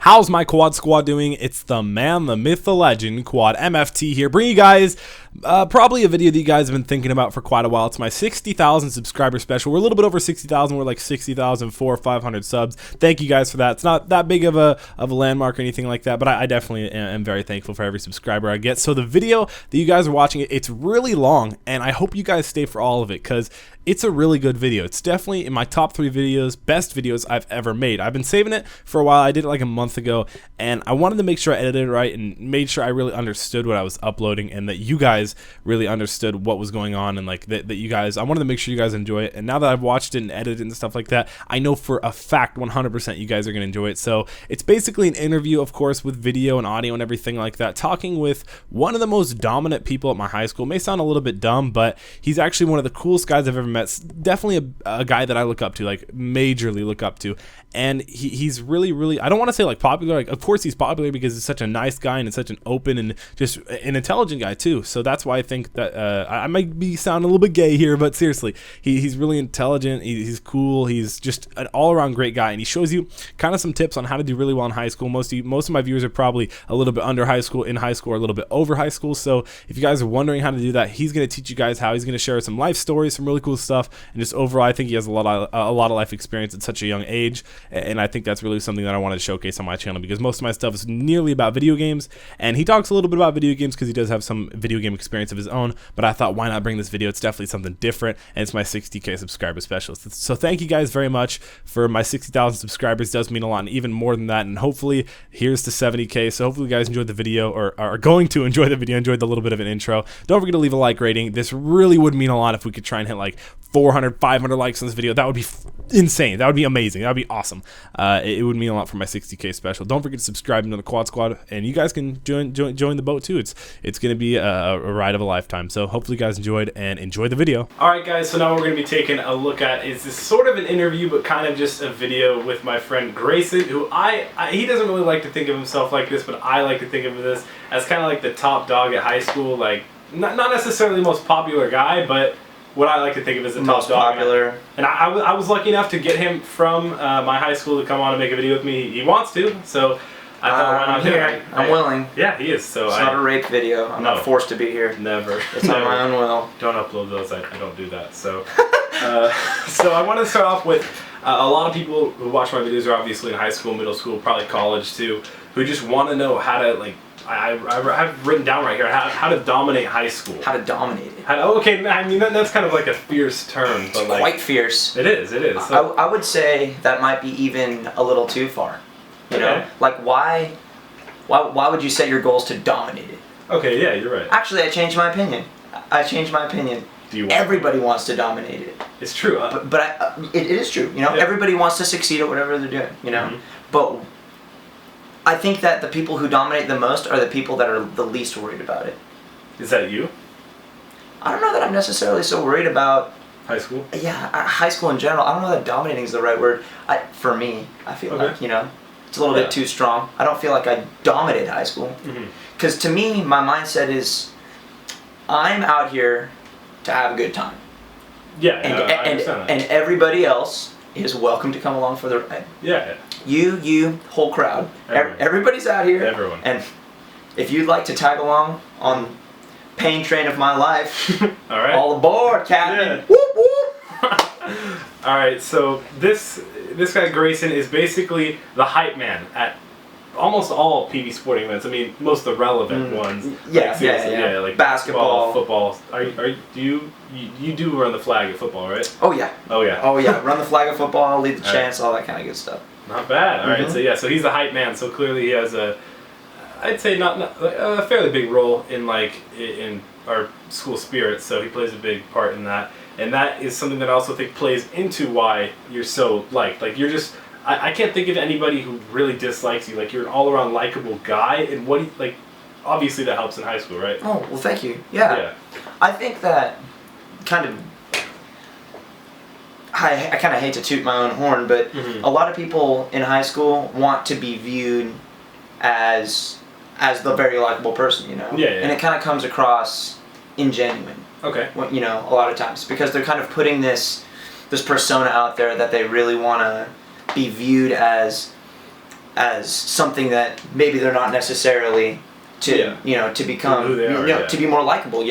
How's my quad squad doing? It's the man, the myth, the legend, Quadmft here, bringing you guys probably a video that you guys have been thinking about for quite a while. It's my 60,000 subscriber special. We're a little bit over 60,000. We're like 60,400 or 500 subs. Thank you guys for that. It's not that big of a landmark or anything like that, but I definitely am very thankful for every subscriber I get. So the video that you guys are watching, it's really long, and I hope you guys stay for all of it because it's a really good video. It's definitely in my top 3 videos, best videos I've ever made. I've been saving it for a while. I did it like a month ago, and I wanted to make sure I edited it right and made sure I really understood what I was uploading and that you guys really understood what was going on, and like that you guys, I wanted to make sure you guys enjoy it. And now that I've watched it and edited it and stuff like that, I know for a fact 100% you guys are going to enjoy it. So it's basically an interview, of course, with video and audio and everything like that, talking with one of the most dominant people at my high school. It may sound a little bit dumb, but he's actually one of the coolest guys I've ever met. Definitely a guy that I look up to, like majorly look up to. And he's really, I don't want to say like popular, like of course he's popular because he's such a nice guy and it's such an open and just an intelligent guy too. So that's why I think that I might be sounding a little bit gay here, but seriously, he's really intelligent, he's cool, he's just an all-around great guy, and he shows you kind of some tips on how to do really well in high school. Most of my viewers are probably a little bit under high school, in high school, or a little bit over high school. So if you guys are wondering how to do that, he's going to teach you guys how. He's going to share some life stories, some really cool stuff, and just overall I think he has a lot of life experience at such a young age. And I think that's really something that I wanted to showcase on my channel because most of my stuff is nearly about video games, and he talks a little bit about video games because he does have some video game experience of his own. But I thought, why not bring this video? It's definitely something different, and it's my 60K subscriber special. So thank you guys very much for my 60,000 subscribers. It does mean a lot, and even more than that. And hopefully here's to 70K. So hopefully you guys enjoyed the video, or are going to enjoy the video, enjoyed the little bit of an intro. Don't forget to leave a like rating. This really would mean a lot if we could try and hit like 400, 500 likes on this video. That would be insane. That would be amazing. That would be awesome. It would mean a lot for my 60K special. Don't forget to subscribe to the Quad Squad, and you guys can join the boat too. It's going to be a ride of a lifetime. So hopefully you guys enjoyed, and enjoy the video. All right, guys. So now we're going to be taking a look at is this sort of an interview, but kind of just a video with my friend Grayson, who he doesn't really like to think of himself like this, but I like to think of this as kind of like the top dog at high school. Like not necessarily the most popular guy, but what I like to think of as the most popular. And I was lucky enough to get him from my high school to come on and make a video with me. He wants to, so I thought, why not here? I'm willing. Yeah, he is. So it's not a rape video. I'm not forced to be here. Never. It's on my own will. Don't upload those. I don't do that. So, so I want to start off with a lot of people who watch my videos are obviously in high school, middle school, probably college too, who just want to know how to like. I have written down right here how to dominate high school. How to dominate it. Okay, I mean that's kind of like a fierce term, but like quite fierce. It is. So, I would say that might be even a little too far. You know, like why would you set your goals to dominate it? Okay, yeah, you're right. Actually, I changed my opinion. Do you Everybody wants to dominate it. It's true. But it is true. You know, everybody wants to succeed at whatever they're doing. You know, but I think that the people who dominate the most are the people that are the least worried about it. Is that you? I don't know that I'm necessarily so worried about high school. Yeah, high school in general. I don't know that dominating is the right word. For me, I feel like, you know, it's a little bit too strong. I don't feel like I dominated high school. Because to me, my mindset is, I'm out here to have a good time. Yeah, I understand that. And everybody else is welcome to come along for the ride. Yeah. You, whole crowd. Everybody's out here. Everyone. And if you'd like to tag along on pain train of my life, all right, all aboard, Captain. Yeah. Whoop whoop. All right, so this guy Grayson is basically the hype man at almost all PV sporting events. I mean, most of the relevant ones. Yeah, like, yeah, like basketball, football. Do you run the flag at football, right? Oh yeah. Oh yeah. Oh yeah. Run the flag of football, lead the chants, all that kind of good stuff. Not bad. All right. So yeah, so he's the hype man. So clearly he has I'd say not a fairly big role in in our school spirit. So he plays a big part in that, and that is something that I also think plays into why you're so liked. Like you're just. I can't think of anybody who really dislikes you. Like you're an all-around likable guy, and obviously that helps in high school, right? Oh well, thank you. Yeah. I think that kind of. I kind of hate to toot my own horn, but a lot of people in high school want to be viewed as the very likable person, you know. Yeah. And it kind of comes across ingenuine. Okay. You know, a lot of times because they're kind of putting this persona out there that they really want to be viewed as as something that maybe they're not necessarily to to become who they are, to be more likable,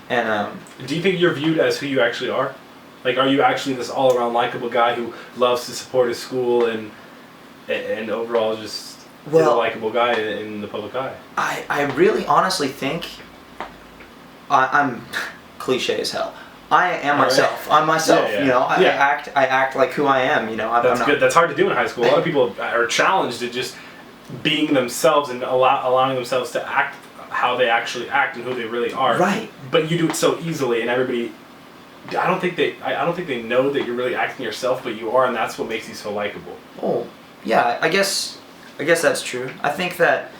and do you think you're viewed as who you actually are? Like, are you actually this all-around likable guy who loves to support his school and overall just is a likable guy in the public eye? I really honestly think I'm cliche as hell. I am myself. I'm myself. I act like who I am. That's good. That's hard to do in high school. A lot of people are challenged to just being themselves and allowing themselves to act how they actually act and who they really are. Right. But you do it so easily, and everybody. I don't think they know that you're really acting yourself, but you are, and that's what makes you so likable. Oh, yeah. I guess that's true. I think that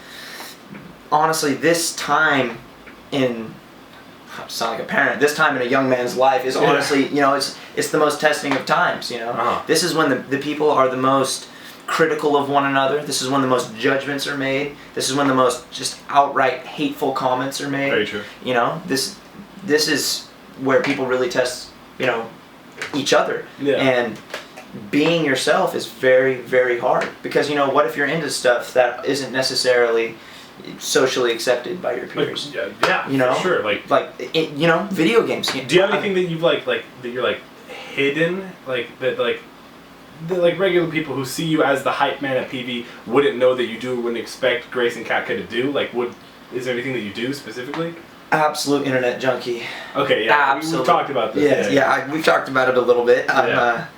honestly, this time in I sound like a parent. This time in a young man's life is honestly, it's the most testing of times. This is when the people are the most critical of one another. This is when the most judgments are made. This is when the most just outright hateful comments are made. Very true. This is where people really test, each other. Yeah. And being yourself is very, very hard because what if you're into stuff that isn't necessarily socially accepted by your peers? For sure. Like video games. Do you have anything that you've that you're hidden, the regular people who see you as the hype man at PV wouldn't know that you do, wouldn't expect Grace and Kat to do? Is there anything that you do specifically? Absolute internet junkie. Okay, yeah. We've talked about this. We've talked about it a little bit. I'm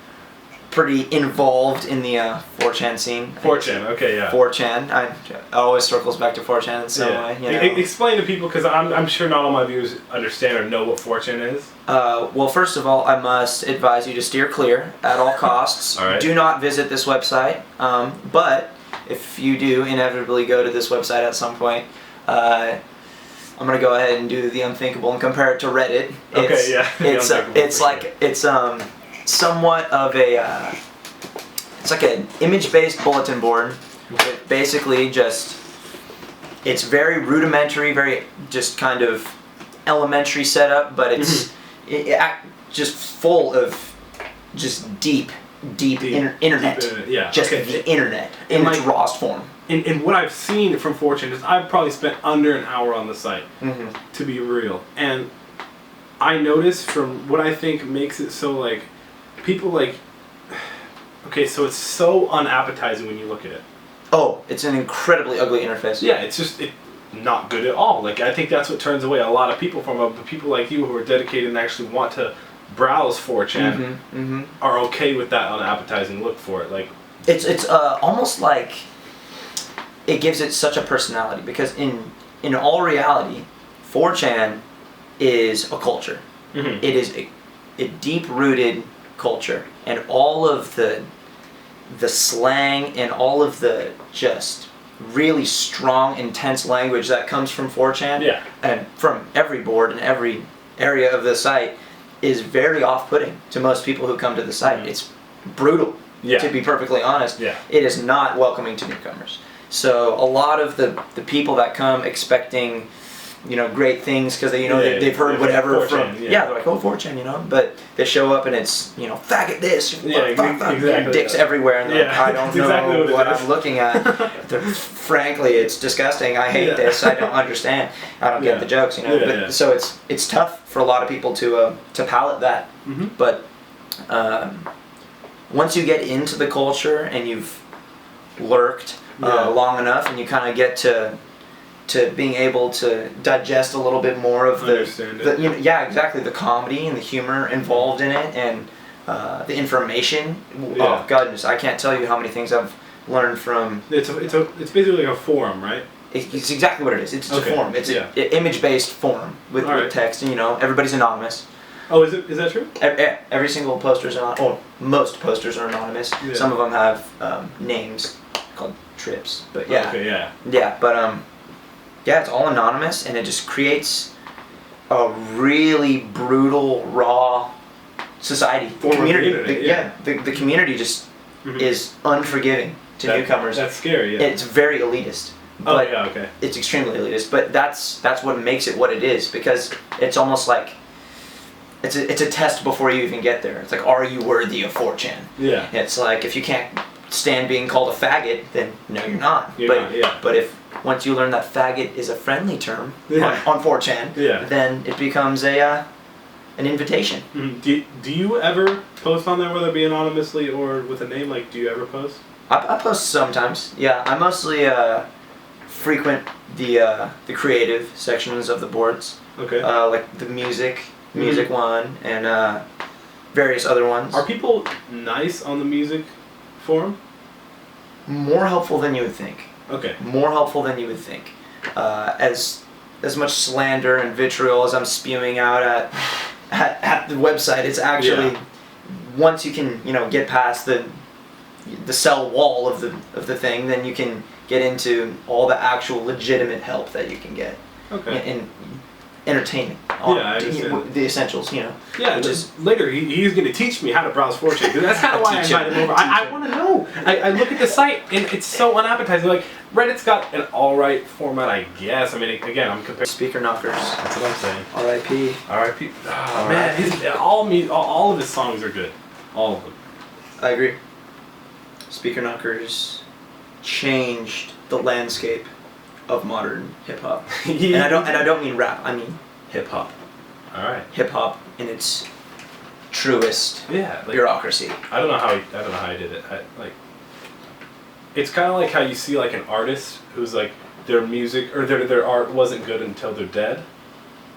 pretty involved in the 4chan scene. 4chan, okay, yeah. 4chan. It always circles back to 4chan in some way. Explain to people, because I'm sure not all my viewers understand or know what 4chan is. Well, first of all, I must advise you to steer clear at all costs. All right. Do not visit this website. But if you do inevitably go to this website at some point, I'm gonna go ahead and do the unthinkable and compare it to Reddit. It's somewhat of a it's like an image-based bulletin board. It basically it's very rudimentary, very just kind of elementary setup, but it's just full of just deep internet. The internet in its rawest form. And what I've seen from 4chan is I've probably spent under an hour on the site, to be real. And I noticed from what I think makes it so people okay, so it's so unappetizing when you look at it. Oh, it's an incredibly ugly interface. Yeah, it's just not good at all. I think that's what turns away a lot of people from it. But people like you who are dedicated and actually want to browse 4chan are okay with that unappetizing look for it. It's almost like it gives it such a personality because in all reality, 4chan is a culture. It is a deep-rooted culture, and all of the slang and all of the just really strong, intense language that comes from 4chan and from every board and every area of the site is very off-putting to most people who come to the site. It's brutal, to be perfectly honest. It is not welcoming to newcomers. So a lot of the people that come expecting, great things because they've heard whatever from they're like, oh, 4chan, but they show up and it's faggot this, dicks everywhere, and they're like, I don't know what I'm looking at. Frankly, it's disgusting. I hate this. I don't understand. I don't get the jokes, So it's tough for a lot of people to palate that. But once you get into the culture and you've lurked long enough, and you kind of get to being able to digest a little bit more of the comedy and the humor involved in it, and the information. Oh goodness, I can't tell you how many things I've learned from. It's basically like a forum, right? It's exactly what it is. It's a forum. It's an image-based forum with text, and everybody's anonymous. Oh, is that true? Every single poster is anonymous. Oh, most posters are anonymous. Some of them have names called trips, but it's all anonymous, and it just creates a really brutal, raw society. Community. The community just is unforgiving to newcomers. That's scary. It's very elitist. But it's extremely elitist, but that's what makes it what it is, because it's almost like it's a test before you even get there. It's like, are you worthy of 4chan? Yeah. It's like, if you can't stand being called a faggot, then no, you're not. But if once you learn that faggot is a friendly term on 4chan, then it becomes an invitation. Do you ever post on there, whether it be anonymously or with a name? Like, do you ever post? I post sometimes. Yeah, I mostly frequent the creative sections of the boards. Okay. Like the music one, and various other ones. Are people nice on the music forum? More helpful than you would think. Okay. More helpful than you would think. As much slander and vitriol as I'm spewing out at the website, it's actually once you can get past the cell wall of the thing, then you can get into all the actual legitimate help that you can get. Okay. In entertainment. I understand. The essentials, Yeah, which is later he's going to teach me how to browse 4chan. That's kind of why I invited him over. I want to know. I look at the site and it's so unappetizing. Like, Reddit's got an alright format, I guess. I mean, again, I'm comparing. Speaker Knockerz. That's what I'm saying. R.I.P. R.I.P. Oh, man, all of his songs are good. All of them. I agree. Speaker Knockerz changed the landscape of modern hip hop. And I don't mean rap. I mean hip hop. All right. Hip hop in its truest bureaucracy. I don't know how he did it. It's kind of like how you see like an artist who's like their music or their art wasn't good until they're dead.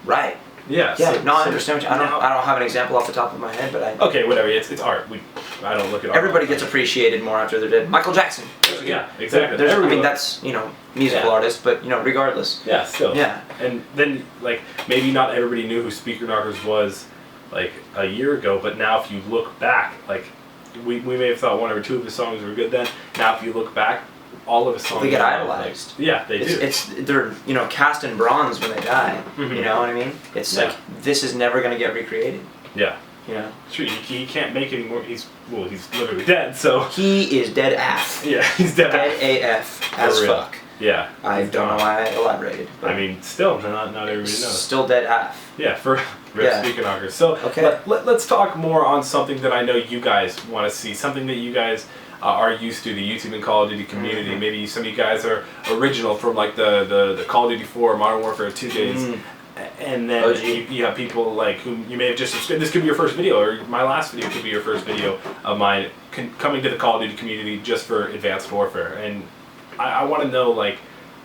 Right. Yeah. Yeah. I understand. I don't have an example off the top of my head, but I. Okay, whatever. It's art. I don't look at art. Everybody gets appreciated more after they're dead. Michael Jackson. Yeah, exactly. I mean, that's musical artist, but regardless. Yeah, still. Yeah. And then like maybe not everybody knew who Speaker Knockerz was like a year ago, but now if you look back, like we may have thought one or two of his songs were good then. Now if you look back, all of his songs they get idolized. Like, they do. They're cast in bronze when they die. Mm-hmm. You know what I mean? It's like this is never gonna get recreated. Yeah. True. He can't make any more. He's literally dead. So he is dead AF. Yeah, he's dead AF as fuck. Yeah. I don't know why I elaborated. I mean, still not everybody knows. Still dead AF. Yeah, for Speaker Knockerz. So let's talk more on something that I know you guys want to see. Something that you guys are used to, the YouTube and Call of Duty community. Mm-hmm. Maybe some of you guys are original from like the Call of Duty 4, Modern Warfare 2 days. Mm-hmm. And then you have people like whom you may have just subscribed. This could be your first video, or my last video could be your first video of mine coming to the Call of Duty community just for Advanced Warfare. And I want to know, like,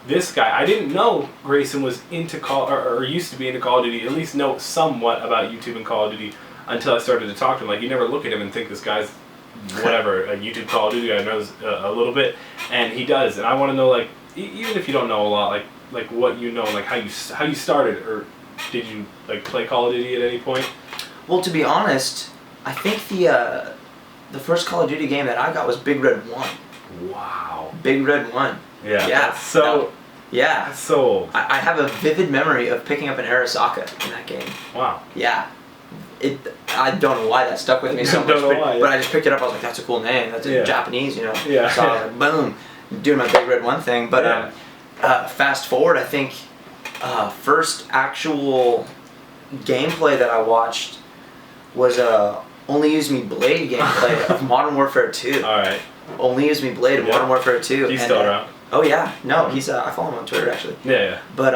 this guy, I didn't know Grayson was into or used to be into Call of Duty, at least know somewhat about YouTube and Call of Duty until I started to talk to him. Like, you never look at him and think this guy's whatever, a YouTube Call of Duty guy knows a little bit, and he does. And I want to know, like, even if you don't know a lot, like what you know, like how you started, or did you like play Call of Duty at any point? Well, to be honest, I think the first Call of Duty game that I got was Big Red 1. Wow. Big Red 1. Yeah. Yeah. So. Yeah. That's so old. I have a vivid memory of picking up an Arasaka in that game. Wow. Yeah. I don't know why that stuck with me so much, but I just picked it up. I was like, "That's a cool name. That's Japanese, Yeah. So I was like, boom, doing my Big Red 1 thing. But fast forward, I think first actual gameplay that I watched was Only Use Me Blade gameplay of Modern Warfare 2. All right. Only Use Me Blade of Modern Warfare 2. He's still around. Oh yeah, no, he's I follow him on Twitter actually. Yeah. But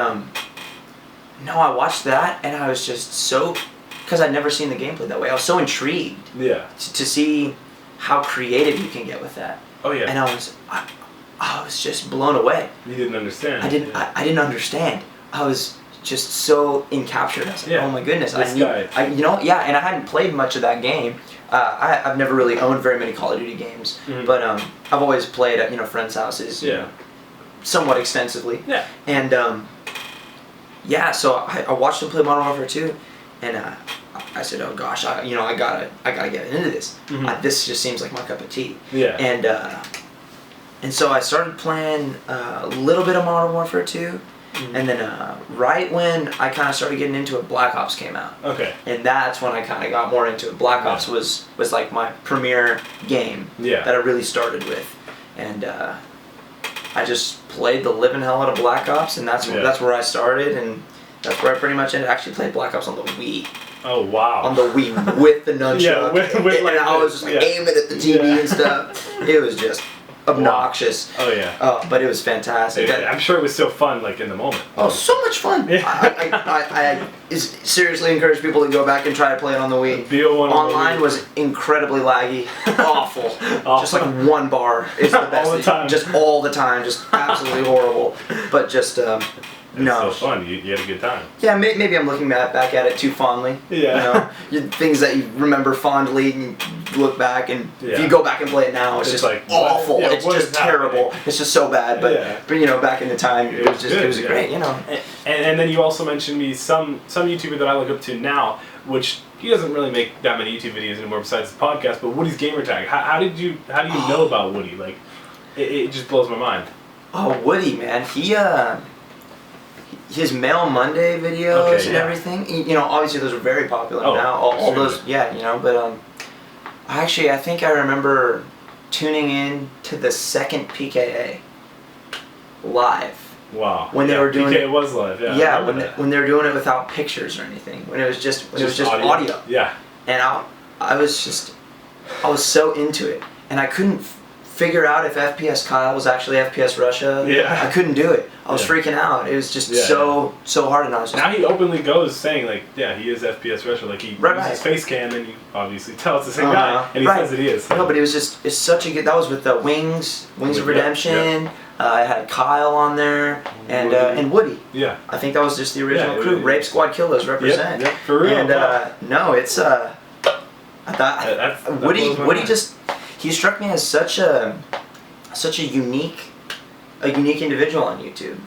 no, I watched that and I was just so, because I'd never seen the gameplay that way. I was so intrigued. Yeah. To see how creative you can get with that. Oh yeah. And I was just blown away. You didn't understand. I didn't understand. I was just so encaptured. I was like, oh my goodness. And I hadn't played much of that game. I've never really owned very many Call of Duty games, but I've always played at friends' houses. Somewhat extensively. Yeah. And so I watched him play Modern Warfare 2, and I said, oh gosh, I gotta get into this. Mm-hmm. This just seems like my cup of tea. Yeah. And so I started playing a little bit of Modern Warfare 2. And then right when I kind of started getting into it, Black Ops came out. Okay. And that's when I kind of got more into it. Black Ops was like my premier game that I really started with. And I just played the living hell out of Black Ops, and that's where I started, and that's where I pretty much ended. I actually played Black Ops on the Wii. Oh, wow. On the Wii with the nunchuck. And I was just like aiming at the TV and stuff. It was just obnoxious. Oh yeah. But it was fantastic. I'm sure it was still fun, like in the moment. Oh, so much fun! I seriously encourage people to go back and try to play it on the Wii. Online was incredibly laggy, awful. Just like 1 bar is the best. All the time. Just all the time, just absolutely horrible. But just no. It's so fun. You had a good time. Yeah, maybe I'm looking back at it too fondly. Yeah. Things that you remember fondly and you look back, and if you go back and play it now, it's just like awful. It's just terrible. It's just so bad. But back in the time, it was great. And then you also mentioned me some YouTuber that I look up to now, which he doesn't really make that many YouTube videos anymore besides the podcast. But Woody's Gamertag. How do you know about Woody? Like, it just blows my mind. Oh, Woody, man, his Mail Monday videos and everything. Obviously those are very popular now. All those, But I think I remember tuning in to the second PKA live. Wow. When they were doing PKA was live. Yeah. Yeah. When they were doing it without pictures or anything. When it was just audio. Yeah. And I was so into it, and I couldn't figure out if FPS Kyle was actually FPS Russia. Yeah. I couldn't do it. I was freaking out. It was just so hard, and I was just... Now he openly goes saying, like, yeah, he is FPS Russia. Like, he uses his face cam, and you obviously tell it's the same guy, and he says that he is. No, but it was it's such a good... That was with the Wings of Redemption. Yep. I had Kyle on there, and Woody. Yeah. I think that was just the original crew. Rape Squad Killers represent. Yep, for real. And, no, it's... I thought... Woody just... He struck me as such a unique individual on YouTube.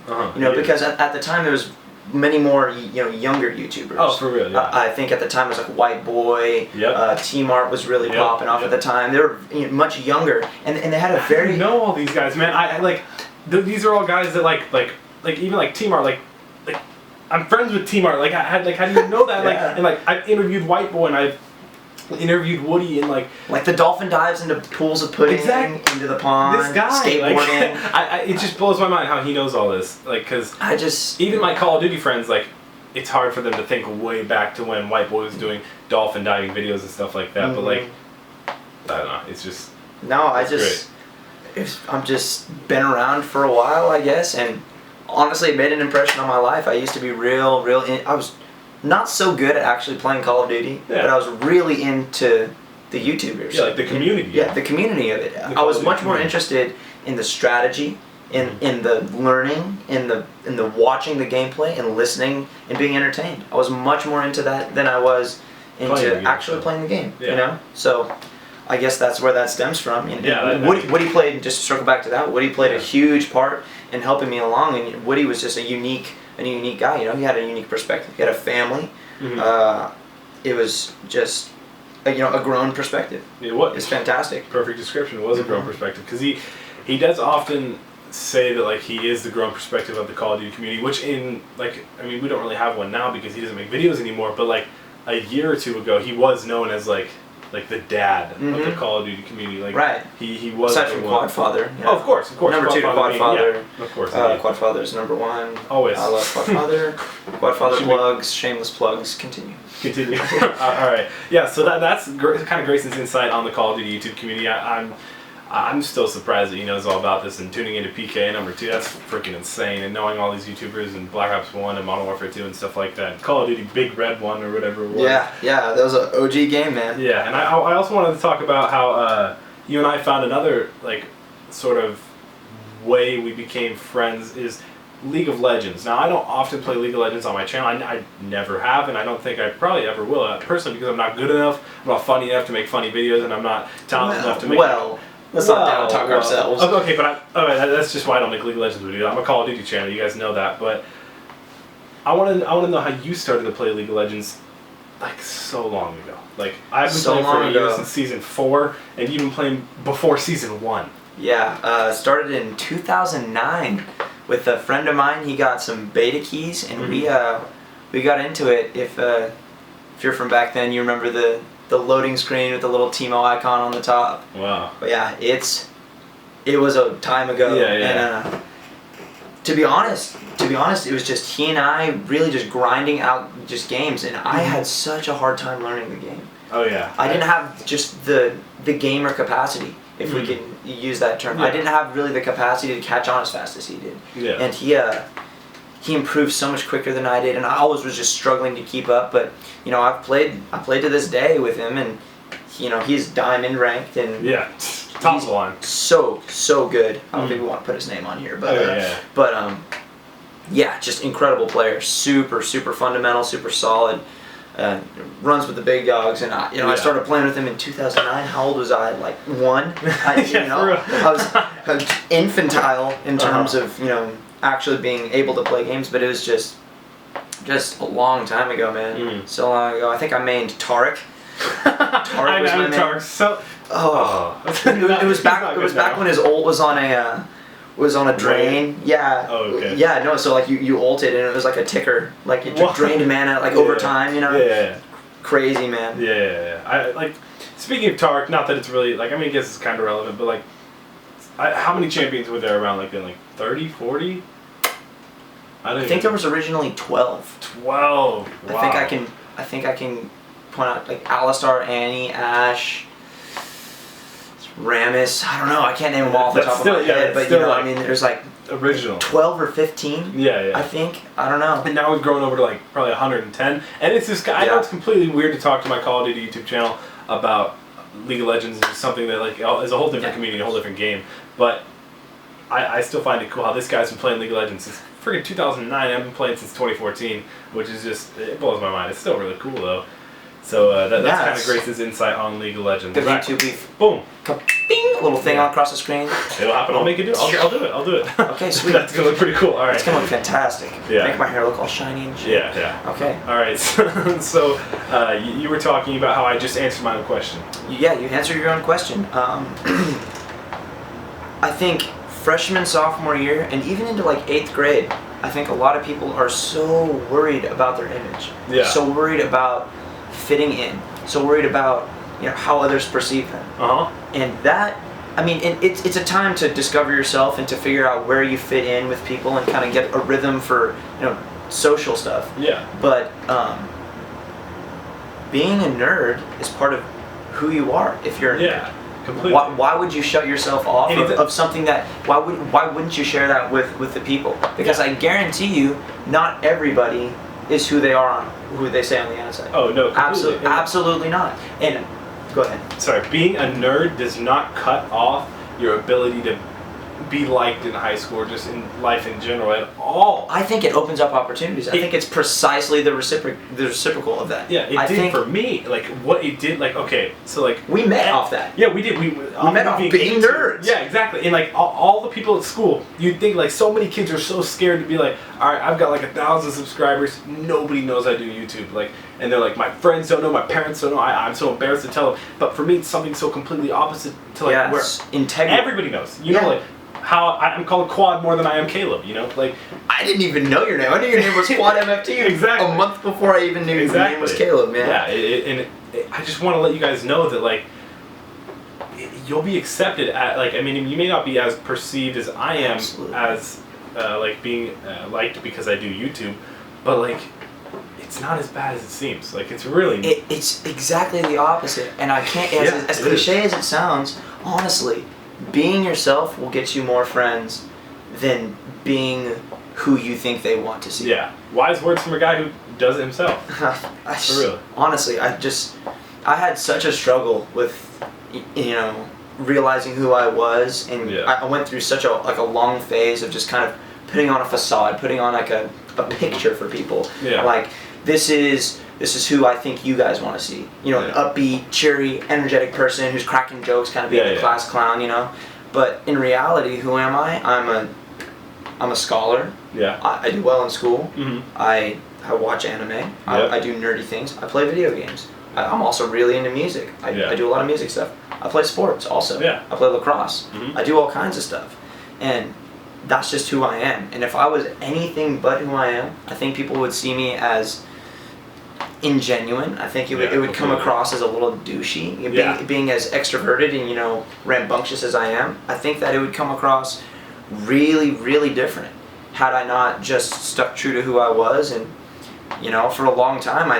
Because at the time there was many more younger YouTubers. Oh, for real. Yeah. I think at the time it was like White Boy. Yep. T-Mart was really popping off at the time. They were much younger, and they had a very... I know all these guys, man. I like these are all guys that like even like T-Mart like I'm friends with T-Mart. Like how do you know that? And I've interviewed White Boy, and I've interviewed Woody, and like the dolphin dives into pools of pudding, into the pond. This guy, skateboarding. It just blows my mind how he knows all this. Like, cause even my Call of Duty friends, like, it's hard for them to think way back to when White Boy was doing dolphin diving videos and stuff like that. But like, I don't know. It's just I'm just been around for a while, I guess, and honestly, it made an impression on my life. I used to be I was not so good at actually playing Call of Duty, but I was really into the YouTubers. Yeah, like the community. The community of it. I was much more interested in the strategy, in the learning, in the watching the gameplay and listening and being entertained. I was much more into that than I was into actually playing the game. So I guess that's where that stems from. Woody played, just to circle back to that, Woody played a huge part in helping me along, and Woody was just a unique guy. He had a unique perspective. He had a family. It was just a grown perspective. It was. It's fantastic. Perfect description. It was a grown perspective, because he does often say that like he is the grown perspective of the Call of Duty community, which we don't really have one now because he doesn't make videos anymore, but like a year or two ago he was known as like the dad of the Call of Duty community. Like, he was aside from Quadfather. Oh, of course. Number 2 to Quadfather. Of course. Quadfather's number 1. Always. I love Quadfather. Quadfather plugs, shameless plugs. Continue. All right. Yeah. So that's kind of Grayson's insight on the Call of Duty YouTube community. I'm still surprised that he knows all about this, and tuning into PK number 2, that's freaking insane. And knowing all these YouTubers and Black Ops 1 and Modern Warfare 2 and stuff like that. Call of Duty Big Red 1 or whatever it was. Yeah, that was an OG game, man. Yeah, and I also wanted to talk about how you and I found another like sort of way we became friends is League of Legends. Now, I don't often play League of Legends on my channel. I never have, and I don't think I probably ever will personally, because I'm not good enough, I'm not funny enough to make funny videos, and I'm not talented enough to make... Let's not down talk ourselves. Okay, but that's just why I don't make League of Legends videos. I'm a Call of Duty channel. You guys know that. But I want to know how you started to play League of Legends like so long ago. Like, I've been playing for years since season 4, and you've been playing before season 1. Yeah, started in 2009 with a friend of mine. He got some beta keys, and we got into it. If you're from back then, you remember the loading screen with the little Teemo icon on the top. Wow. But yeah, it was a time ago. And to be honest, it was just he and I really just grinding out just games, and I had such a hard time learning the game. Oh yeah. I didn't have just the gamer capacity. if we can use that term. Yeah. I didn't have really the capacity to catch on as fast as he did. Yeah. And he improved so much quicker than I did, and I always was just struggling to keep up. But you know, I played to this day with him, and you know, he's diamond ranked, and yeah, top line. So good. I don't think we want to put his name on here, but yeah, just incredible player. Super fundamental, super solid. Runs with the big dogs, and I started playing with him in 2009. How old was I? Like 1. I was infantile in terms of actually being able to play games, but it was just a long time ago, man. So long ago. I think I mained Tarek. Tarek was my main. Tarek. So it was back when his ult was on a drain. Yeah. Oh, okay. Yeah, no, so like you ulted and it was like a ticker. Like it drained mana like over time, Yeah. Crazy, man. Yeah. I like, speaking of Tarek, not that it's really like, I mean, I guess it's kind of relevant, but like, how many champions were there around, like, in like 30, 40? I think there was originally 12. 12. Wow. I think I can point out like Alistar, Annie, Ashe, Rammus. I don't know. I can't name them all off the top of my head, but I mean, there's like original 12 or 15. Yeah. I think. I don't know. And now we've grown over to like probably 110. And it's this guy. I know it's completely weird to talk to my Call of Duty YouTube channel about League of Legends. It's something that like is a whole different community, a whole different game. But I still find it cool how this guy's been playing League of Legends since freaking 2009. I've been playing since 2014, which is just, it blows my mind. It's still really cool though. So that's kind of Grace's insight on League of Legends. Good YouTube beef. Boom. Bing! A little thing across the screen. It'll happen. I'll make it do it. I'll do it. Okay, sweet. That's gonna look pretty cool. All right. It's gonna look fantastic. Yeah. Make my hair look all shiny and shit. Yeah. Okay. All right. So you were talking about how I just answered my own question. Yeah, you answered your own question. I think freshman, sophomore year, and even into like 8th grade, I think a lot of people are so worried about their image. Yeah. So worried about fitting in. So worried about how others perceive them. And that, I mean, it's a time to discover yourself and to figure out where you fit in with people and kind of get a rhythm for social stuff. Yeah. But being a nerd is part of who you are. If you're a nerd. Completely. Why would you shut yourself off of something that? Why wouldn't you share that with the people? Because I guarantee you, not everybody is who they are on who they say on the outside. Oh no, completely. Absolutely not. And go ahead. Sorry, being a nerd does not cut off your ability to be liked in high school or just in life in general at all. I think it opens up opportunities. I think it's precisely the reciprocal of that. Yeah, it did for me. Like what it did. Like so like we met off that. Yeah, we did. We met off being nerds. Yeah, exactly. And like all the people at school, you'd think like so many kids are so scared to be like, all right, I've got like 1,000 subscribers. Nobody knows I do YouTube. Like, and they're like, my friends don't know, my parents don't know. I'm so embarrassed to tell them. But for me, it's something so completely opposite to like where integrity. Everybody knows. You know, like. How I'm called Quad more than I am Caleb, like I didn't even know your name. I knew your name was Quadmft exactly a month before I even knew your name was Caleb, man. Yeah, I just want to let you guys know that like you'll be accepted at like I mean you may not be as perceived as I am as like being liked because I do YouTube, but like it's not as bad as it seems. Like it's really it's exactly the opposite, and I can't as cliche as it sounds, honestly. Being yourself will get you more friends than being who you think they want to see. Yeah. Wise words from a guy who does it himself. For real. Honestly, I had such a struggle with, realizing who I was, and I went through such a long phase of just kind of putting on a facade, putting on like a picture for people. Yeah. Like this is who I think you guys want to see. An upbeat, cheery, energetic person who's cracking jokes, kind of being a class clown, But in reality, who am I? I'm a scholar. Yeah. I do well in school. Mm-hmm. I watch anime. I do nerdy things. I play video games. I'm also really into music. I do a lot of music stuff. I play sports also. Yeah. I play lacrosse. Mm-hmm. I do all kinds of stuff. And that's just who I am. And if I was anything but who I am, I think people would see me as ingenuine. I think it would come across as a little douchey. Being as extroverted and rambunctious as I am, I think that it would come across really, really different had I not just stuck true to who I was. And for a long time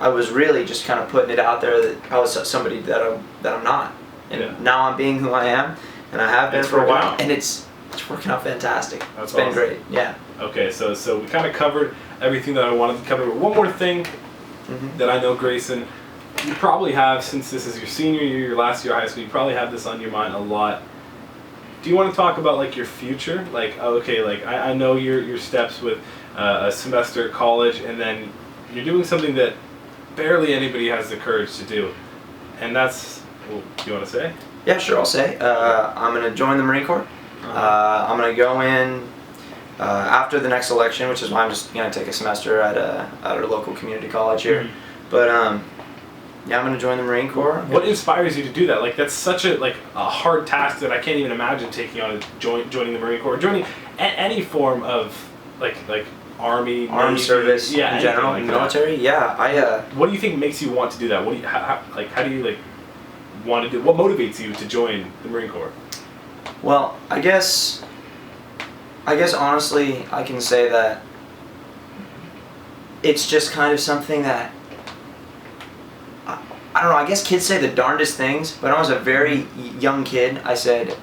I was really just kind of putting it out there that I was somebody that I'm not. And now I'm being who I am, and I have been for a while, and it's working out fantastic. It's been great. Yeah. Okay, so we kind of covered everything that I wanted to cover. But one more thing that I know, Grayson, you probably have, since this is your senior year, your last year of high school, you probably have this on your mind a lot. Do you want to talk about like your future? Like, okay, like I know your steps with a semester at college, and then you're doing something that barely anybody has the courage to do, and that's. Well, do you want to say? Yeah, sure. I'll say. I'm gonna join the Marine Corps. I'm gonna go in after the next election, which is why I'm just gonna take a semester at a local community college here. But yeah, I'm gonna join the Marine Corps. What inspires you to do that? Like, that's such a hard task that I can't even imagine taking on. Joining the Marine Corps, joining any form of like army, armed service, in general, like military. Yeah, What do you think makes you want to do that? What do you how do you want to do? What motivates you to join the Marine Corps? Well, I guess honestly, I can say that it's just kind of something that I don't know. I guess kids say the darndest things, but when I was a very young kid, I said,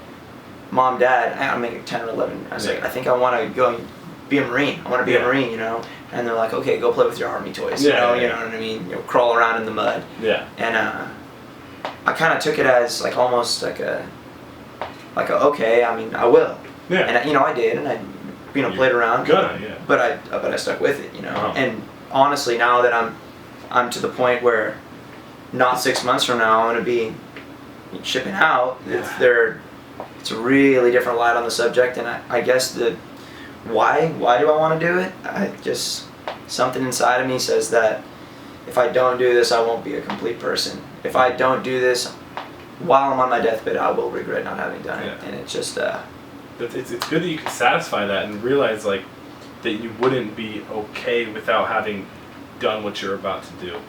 "Mom, Dad, I'm maybe 10 or 11." I was like, "I think I want to go be a Marine. I want to be a Marine," you know. And they're like, "Okay, go play with your army toys." You know what I mean? You know, crawl around in the mud. Yeah. And I kind of took it as almost like a okay. I mean, I will. Yeah. And I did, and I played around. Good. Yeah. But I stuck with it, you know. And honestly, now that I'm to the point where not 6 months from now I'm going to be shipping out. It's a really different light on the subject, and I guess why do I want to do it? Something inside of me says that if I don't do this, I won't be a complete person. If I don't do this while I'm on my deathbed, I will regret not having done it. And it's just it's good that you can satisfy that and realize that you wouldn't be okay without having done what you're about to do.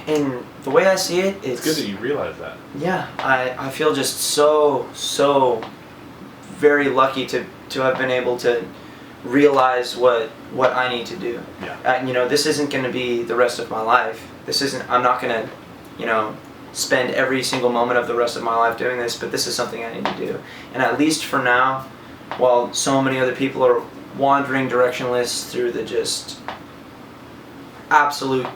And the way I see it, it's good that you realize that. Yeah, I feel just so very lucky to have been able to realize what I need to do. Yeah. This isn't going to be the rest of my life. I'm not going to, spend every single moment of the rest of my life doing this, but this is something I need to do. And at least for now, while so many other people are wandering directionless through the just absolute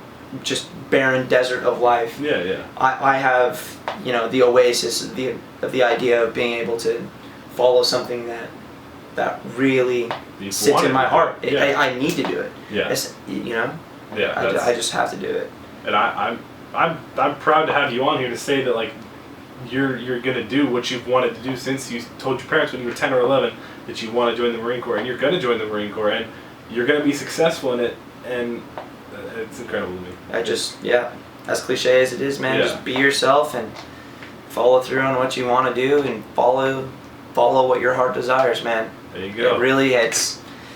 barren desert of life. Yeah. I have, the oasis of the idea of being able to follow something that really sits in my heart. I need to do it. Yeah. Yeah. I just have to do it. And I'm proud to have you on here to say that you're gonna do what you've wanted to do since you told your parents when you were 10 or 11 that you want to join the Marine Corps, and you're gonna join the Marine Corps, and you're gonna be successful in it, and it's incredible to me. As cliche as it is, man, just be yourself and follow through on what you want to do, and follow what your heart desires, man. There you go.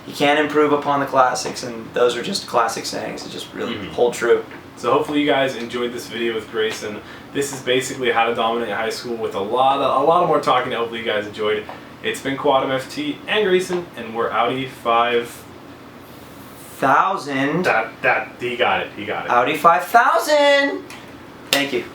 You can't improve upon the classics, and those are just classic sayings that just really hold true. So hopefully you guys enjoyed this video with Grayson. This is basically how to dominate high school with a lot more talking. Hopefully you guys enjoyed it. It's been Quadmft and Grayson, and we're Audi 5000. He got it. Audi 5000. Thank you.